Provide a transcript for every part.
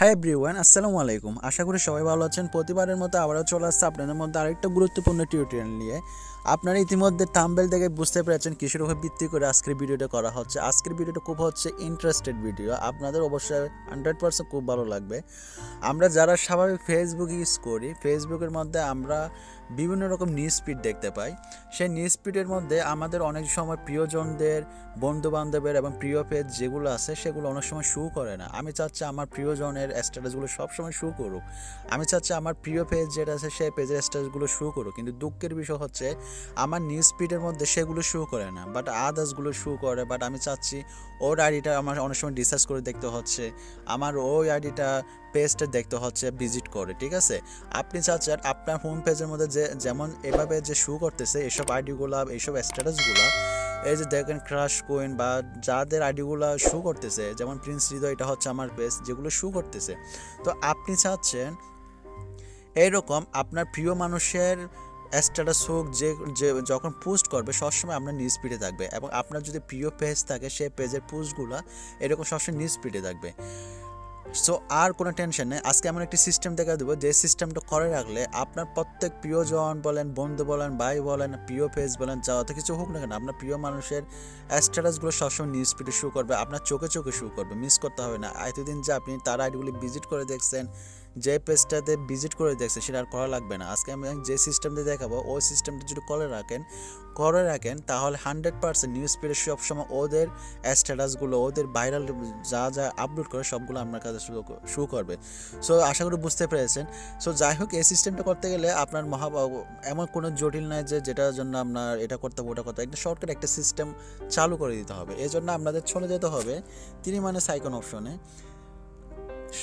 Hi everyone, আসসালামু আলাইকুম। আশা করি সবাই ভালো আছেন। প্রতিবারের মতো আবারও চলে আসছে আপনাদের মধ্যে আরেকটা গুরুত্বপূর্ণ টিউটোরিয়াল নিয়ে। আপনারা ইতিমধ্যে থাম্বনেল দেখে বুঝতে পেরেছেন কিসের উপর ভিত্তি করে আজকের ভিডিওটা করা হচ্ছে। আজকের ভিডিওটা খুব ইন্টারেস্টেড ভিডিও, আপনাদের অবশ্যই 100% খুব ভালো লাগবে। আমরা যারা স্বাভাবিক ফেসবুক ইউজ করি, ফেসবুকের মধ্যে আমরা বিভিন্ন রকম নিউজ ফিড দেখতে পাই। সেই নিউজ ফিডের মধ্যে আমাদের অনেক সময় প্রিয়জনদের, বন্ধুবান্ধবের এবং প্রিয় পেজ যেগুলো আছে সেগুলো অনেক সময় শো করে না। আমি চাচ্ছি আমার প্রিয়জনের স্ট্যাটাসগুলো সবসময় শো করুক। আমি চাচ্ছি আমার প্রিয় পেজ যেটা আছে সেই পেজের স্ট্যাটাসগুলো শো করুক, কিন্তু দুঃখের বিষয় হচ্ছে আমার নিউজ ফিডের মধ্যে সেগুলো শো করে না, বাট আদার্সগুলো শো করে। বাট আমি চাচ্ছি ওর আইডিটা আমার অনেক সময় রিসার্চ করে দেখতে হচ্ছে, আমার ওই আইডিটা পেজটা দেখতে হচ্ছে ভিজিট করে। ঠিক আছে, আপনি চাচ্ছেন আপনার হোম পেজের মধ্যে যেমন এভাবে যে শো করতেছে এইসব আইডিগুলো, এইসব স্ট্যাটাসগুলো, এই যে দেখেন ক্রাশ কুইন বা যাদের আইডিগুলো শো করতেছে, যেমন প্রিন্স হৃদয়, এটা হচ্ছে আমার পেজ যেগুলো শো করতেছে। তো আপনি চাচ্ছেন এইরকম আপনার প্রিয় মানুষের স্ট্যাটাস হোক, যে যখন পোস্ট করবে সবসময় আপনার নিউজ ফিডে থাকবে, এবং আপনার যদি প্রিয় পেজ থাকে সেই পেজের পোস্টগুলো এরকম সবসময় নিউজ ফিডে থাকবে। সো আর কোনো টেনশন নেই। আজকে এমন একটি সিস্টেম দেখা দেবো যে সিস্টেমটা করে রাখলে আপনার প্রত্যেক প্রিয়জন বলেন, বন্ধু বলেন, ভাই বলেন, প্রিয় পেজ বলেন, যত কিছু হোক না কেন, আপনার প্রিয় মানুষের স্ট্যাটাসগুলো সবসময় নিউজ ফিডে শো করবে, আপনার চোখে চোখে শো করবে, মিস করতে হবে না। এতদিন যে আপনি তার আইডিগুলি ভিজিট করে দেখছেন, যে পেজটাতে ভিজিট করে দেখছে, সেটা আর করা লাগবে না। আজকে আমি যে সিস্টেমটা দেখাবো ওই সিস্টেমটা যদি করে রাখেন তাহলে 100% নিউজ ফিডে সবসময় ওদের স্ট্যাটাসগুলো, ওদের ভাইরাল যা যা আপলোড করে সবগুলো আপনার কাছে শো করবে। সো আশা করি বুঝতে পেরেছেন। সো যাই হোক, এই সিস্টেমটা করতে গেলে আপনার এমন কোনো জটিল নয় যে যেটার জন্য আপনার এটা করতে হবে ওটা করতে হবে। একটা শর্টকাট একটা সিস্টেম চালু করে দিতে হবে। এই জন্য আপনাদের চলে যেতে হবে 3 আইকন অপশনে।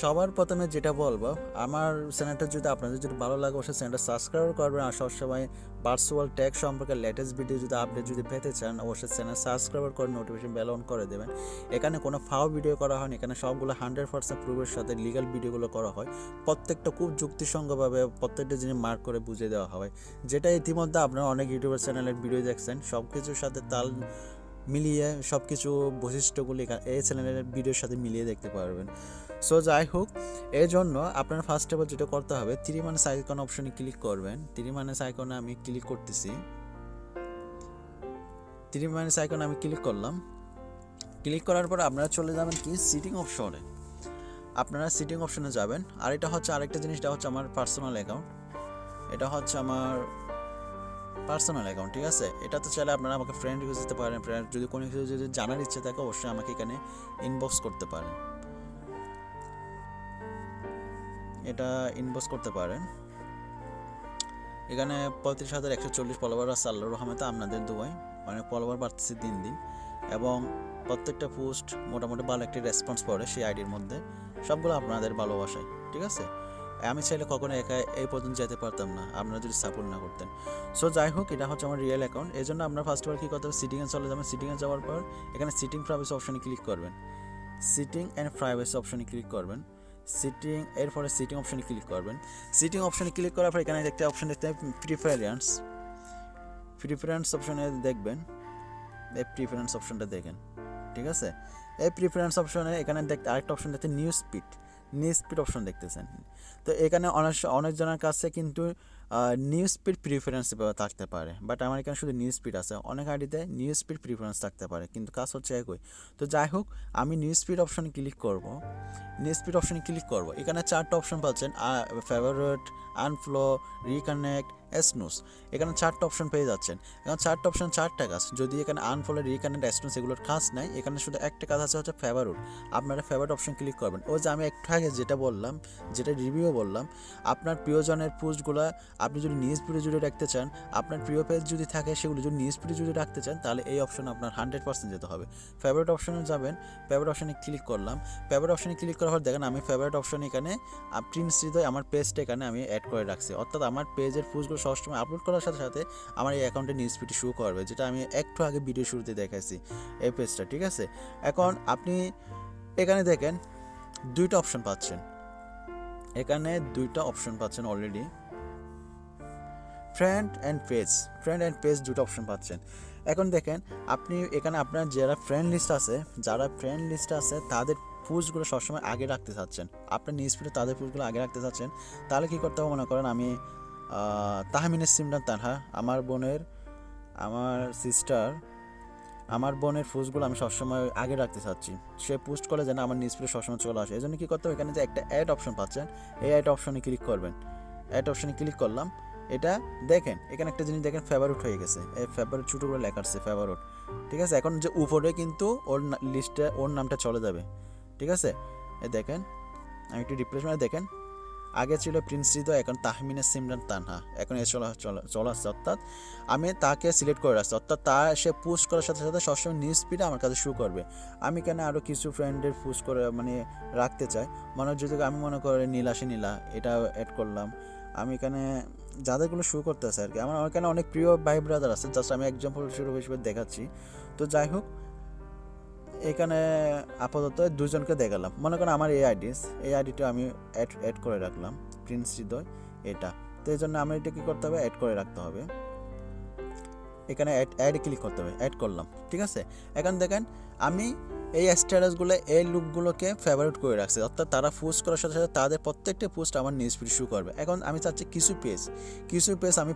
সবার প্রথমে যেটা বলবো, আমার চ্যানেলটা যদি আপনাদের যদি ভালো লাগে অবশ্যই চ্যানেলটা সাবস্ক্রাইব করবেন, আর সবসময় ভার্চুয়াল ট্যাগ সম্পর্কে লেটেস্ট ভিডিও যদি আপডেট যদি পেতে চান অবশ্যই চ্যানেল সাবস্ক্রাইব করে নোটিফিকেশন বেল অন করে দেবেন। এখানে কোনো ফাও ভিডিও করা হয় না, এখানে সবগুলো 100% প্রুফের সাথে লিগাল ভিডিওগুলো করা হয়। প্রত্যেকটা খুব যুক্তিসঙ্গতভাবে প্রত্যেকটা জিনিস মার্ক করে বুঝিয়ে দেওয়া হয়, যেটা ইতিমধ্যে আপনারা অনেক ইউটিউবার চ্যানেলের ভিডিও দেখছেন। সব কিছুর সাথে তাল মিলিয়ে সব কিছু বৈশিষ্ট্যগুলি এই চ্যানেলের ভিডিওর সাথে মিলিয়ে দেখতে পারবেন। সো যাই হোক, এই জন্য আপনার ফার্স্ট অফ অল যেটা করতে হবে, 3 আইকন অপশনে ক্লিক করবেন। 3 আইকনে আমি ক্লিক করতেছি। 3 আইকনে আমি ক্লিক করলাম। ক্লিক করার পর আপনারা চলে যাবেন কি সিটিং অপশনে। আপনারা সিটিং অপশনে যাবেন। আর এটা হচ্ছে আরেকটা জিনিসটা হচ্ছে আমার পার্সোনাল অ্যাকাউন্ট। এটা হচ্ছে আমার পার্সোনাল অ্যাকাউন্ট। ঠিক আছে, এটাতে চাইলে আপনারা আমাকে ফ্রেন্ড রিকোয়েস্ট দিতে পারেন। ফ্রেন্ড যদি কোনো কিছু যদি জানার ইচ্ছে থাকে অবশ্যই আমাকে এখানে ইনবক্স করতে পারেন। এটা ইনবক্স করতে পারেন। এখানে 35,140 ফলোয়ার আছে আল্লাহর রহমতে, আপনাদের দোয়ায় অনেক ফলোয়ার বাড়তেছে দিন দিন, এবং প্রত্যেকটা পোস্ট মোটামুটি ভালো একটি রেসপন্স পড়ে সেই আইডির মধ্যে, সবগুলো আপনাদের ভালোবাসায়। ঠিক আছে, আমি চাইলে কখনো একা এই পর্যন্ত যেতে পারতাম না আপনারা যদি সাপোর্ট না করতেন। সো যাই হোক, এটা হচ্ছে আমার রিয়েল অ্যাকাউন্ট। এই জন্য আপনার ফার্স্ট অফ অল কী করতে হবে, সিটিংয়ে চলে যাবেন। সিটিংয়ে যাওয়ার পর এখানে সিটিং প্রাইভেসি অপশনে ক্লিক করবেন। সিটিং অ্যান্ড প্রাইভেসি অপশনে ক্লিক করবেন। সিটিং, এরপরে সিটিং অপশনে ক্লিক করবেন। সিটিং অপশনে ক্লিক করার পর এখানে একটা অপশন দেখতে হবে প্রিফারেন্স অপশনে দেখবেন। এই প্রিফারেন্স অপশনটা দেখেন। ঠিক আছে, এই প্রিফারেন্স অপশনে এখানে দেখতে আরেকটা অপশন দেখতে নিউজ স্পিড অপশন দেখতেছেন। তো এখানে অনেকজনের কাছে কিন্তু নিউজ স্পিড প্রিফারেন্স থাকতে পারে, বাট আমার এখানে শুধু নিউজ স্পিড আছে। অনেক আইডিতে নিউজ স্পিড প্রিফারেন্স থাকতে পারে, কিন্তু কাজ হচ্ছে একই। তো যাই হোক, আমি নিউজ স্পিড অপশনে ক্লিক করব। এখানে 4টা অপশন পাচ্ছেন, ফেভারিট, আনফ্লো, রিকানেক্ট, স্নুজ। এখানে 4টা অপশন পেয়ে যাচ্ছেন। এখন 4টা অপশন 4টা কাজ। যদি এখানে আনফ্লো, রিকানেক্ট, স্নুজ এগুলোর কাজ নাই, এখানে শুধু একটা কাজ আছে, হচ্ছে ফেভারিট। আপনারা ফেভারিট অপশন ক্লিক করবেন। ওই যে আমি একটু আগে যেটা বললাম, যেটা রিভিউ বললাম, আপনার প্রিয়জনের পোস্টগুলো আপনি যদি নিউজ ফিডে জুড়ে রাখতে চান, আপনার প্রিয় পেজ যদি থাকে সেগুলো যদি নিউজ ফিডে জুড়ে রাখতে চান, তাহলে এই অপশন আপনার 100% যেতে হবে। ফেভারিট অপশনে যাবেন। ফেভারিট অপশনে ক্লিক করলাম। ফেভারিট অপশনে ক্লিক করার পর দেখেন আমি ফেভারিট অপশনে এখানে প্রিন্স হৃদয় আমার পেজটা এখানে আমি অ্যাড করে রাখছি। অর্থাৎ আমার পেজের পোস্টগুলো সবসময় আপলোড করার সাথে সাথে আমার এই অ্যাকাউন্টে নিউজ ফিডে শো করবে, যেটা আমি একটু আগে ভিডিও শুরুতে দেখাইছি এই পেজটা। ঠিক আছে, এখন আপনি এখানে দেখেন 2টা অপশন পাচ্ছেন। এখানে 2টা অপশন পাচ্ছেন অলরেডি। ফ্রেন্ড অ্যান্ড পেজ 2টা অপশন পাচ্ছেন। এখন দেখেন আপনি এখানে আপনার যারা ফ্রেন্ড লিস্ট আছে তাদের পোস্টগুলো সবসময় আগে রাখতে চাচ্ছেন, আপনার নিউজ ফিডে তাদের পোস্টগুলো আগে রাখতে চাচ্ছেন, তাহলে কী করতে হবে মনে করেন আমি তাহমিনের সিমরান তানহা, আমার সিস্টার, আমার বোনের পোস্টগুলো আমি সবসময় আগে রাখতে চাচ্ছি, সে পোস্ট করে যেন আমার নিউজ ফিডে সবসময় চলে আসে। এই জন্য কী করতে হবে, এখানে যে একটা অ্যাড অপশন পাচ্ছেন, এই অ্যাড অপশনে ক্লিক করবেন। অ্যাড অপশনে ক্লিক করলাম, এটা দেখেন এখানে একটা জিনিস দেখেন ফেভারিট হয়ে গেছে, এই ফেভারিট ছোটো করে লেখা আছে ফেভারিট, ঠিক আছে। এখন যে উপরে কিন্তু ওর লিস্টে ওর নামটা চলে যাবে, ঠিক আছে। এই দেখেন আমি একটু রিপ্লেস মানে দেখেন, আগে ছিল প্রিন্স হৃদয়, এখন তাহমিনা সিমরান তানহা, এখন এ চলে আসছে, অর্থাৎ আমি তাকে সিলেক্ট করে রাখছি, অর্থাৎ সে পোস্ট করার সাথে সাথে সবসময় নিউজ ফিডে আমার কাছে শো করবে। আমি কেন আরও কিছু ফ্রেন্ডের পোস্ট করে মানে রাখতে চাই, যদি আমি মনে করি নীলা এটা অ্যাড করলাম, আমি এখানে যাদেরগুলো শো করতেছে আর কি, আমার এখানে অনেক প্রিয় ভাই ব্রাদার আছে, জাস্ট আমি এক্সাম্পল হিসেবে দেখাচ্ছি। তো যাই হোক, এখানে আপাতত দুজনকে দেখালাম, মনে করেন আমার এই আইডিটা আমি অ্যাড করে রাখলাম, প্রিন্স হৃদয় এটা। তো এই জন্য আমার এটা কী করতে হবে, অ্যাড করে রাখতে হবে, এখানে অ্যাড ক্লিক করতে হবে, অ্যাড করলাম, ঠিক আছে। এখন দেখেন আমি এই স্ট্যাটাসগুলো এই লুকগুলোকে ফেভারিট করে রাখছি, অর্থাৎ তারা পোস্ট করার সাথে সাথে তাদের প্রত্যেকটা পোস্ট আমার নিউজ ফিড শো করবে। এখন আমি চাচ্ছি কিছু পেজ আমি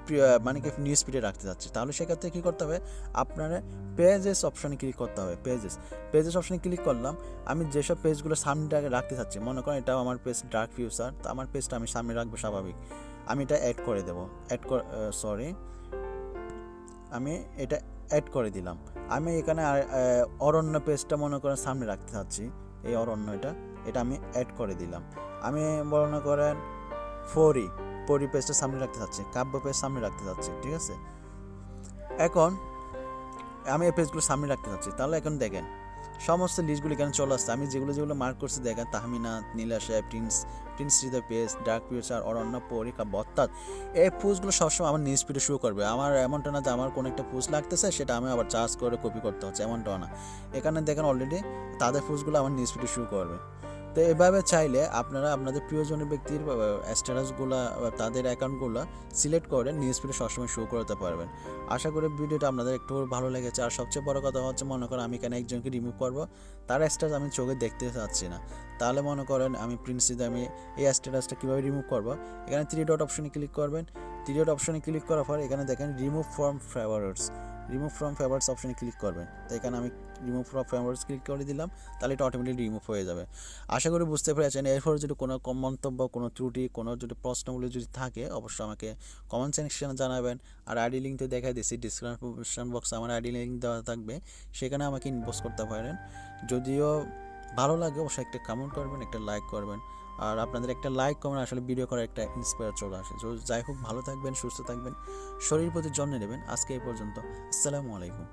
মানে কি নিউজ ফিডে রাখতে চাচ্ছি, তাহলে সেক্ষেত্রে কী করতে হবে, আপনারা পেজেস অপশনে ক্লিক করতে হবে। পেজেস অপশনে ক্লিক করলাম, আমি যেসব পেজগুলো সামনে রাখতে চাচ্ছি, মনে করেন এটাও আমার পেজ ডার্ক ফিউচার, তো আমার পেজটা আমি সামনে রাখবো স্বাভাবিক, আমি এটা অ্যাড করে দেবো, আমি এটা অ্যাড করে দিলাম। আমি এখানে অরণ্য পেজটা মনে করেন সামনে রাখতে চাচ্ছি, এই অরণ্য এটা আমি অ্যাড করে দিলাম। আমি মনে করেন পরি পেজটা সামনে রাখতে চাচ্ছি, কাব্য পেজ সামনে রাখতে চাচ্ছি, ঠিক আছে। এখন আমি এই পেজগুলো সামনে রাখতে চাচ্ছি, তাহলে এখন দেখেন সমস্ত লিস্টগুলো এখানে চলে আসছে, আমি যেগুলো মার্ক করছি দেখেন, তাহমিনা, নীলাশা, প্রিন্স হৃদয় পেজ, ডার্ক ফিউচার, অরণ্য, পরীক্ষা, অর্থাৎ এই পোস্টগুলো সবসময় আমার নিউজ ফিডে শো করবে। আমার এমনটা না যে আমার কোনো একটা পোস্ট লাগতেছে সেটা আমি আবার চার্জ করে কপি করতে হচ্ছে, এমনটাও না। এখানে দেখেন অলরেডি তাদের পোস্টগুলো আমার নিউজ ফিডে শো করবে। তো এভাবে চাইলে আপনারা আপনাদের প্রিয়জনের ব্যক্তির স্ট্যাটাসগুলো তাদের অ্যাকাউন্টগুলো সিলেক্ট করে নিউজ ফিডে সবসময় শো করতে পারবেন। আশা করি ভিডিওটা আপনাদের একটু ভালো লেগেছে। আর সবচেয়ে বড় কথা হচ্ছে, মনে করেন আমি এখানে একজনকে রিমুভ করবো, তার স্ট্যাটাস আমি চোখে দেখতে চাচ্ছি না, তাহলে মনে করেন আমি প্রিন্সিতে আমি এই স্ট্যাটাসটা কীভাবে রিমুভ করবো, এখানে 3 ডট অপশনে ক্লিক করবেন। 3 ডট অপশনে ক্লিক করার পর এখানে দেখেন রিমুভ ফ্রম ফেভারিটস অপশনে ক্লিক করবেন। তো এখানে আমি রিমুভ ফ্রম ফেভারিটস ক্লিক করে দিলাম, তাহলে এটা অটোমেটিকলি রিমুভ হয়ে যাবে। আশা করি বুঝতে পেরেছেন। এরপর যদি কোনো মন্তব্য, কোনো ত্রুটি, কোনো যদি প্রশ্নগুলো যদি থাকে, অবশ্যই আমাকে কমেন্ট সেকশনে জানাবেন। আর আইডি লিঙ্কটা দেখাই দিচ্ছি, ডিসক্রিপশন বক্সে আমার আইডি লিঙ্ক দেওয়া থাকবে, সেখানে আমাকে ইনবক্স করতে পারেন। যদিও ভালো লাগে অবশ্যই একটা কমেন্ট করবেন, একটা লাইক করবেন। আর আপনাদের একটা লাইক কমেন্ট আসলে ভিডিও করার একটা ইন্সপায়ার চলে আসে। যাই হোক, ভালো থাকবেন, সুস্থ থাকবেন, শরীর প্রতি যত্ন নেবেন। আজকে এই পর্যন্ত, আসসালামু আলাইকুম।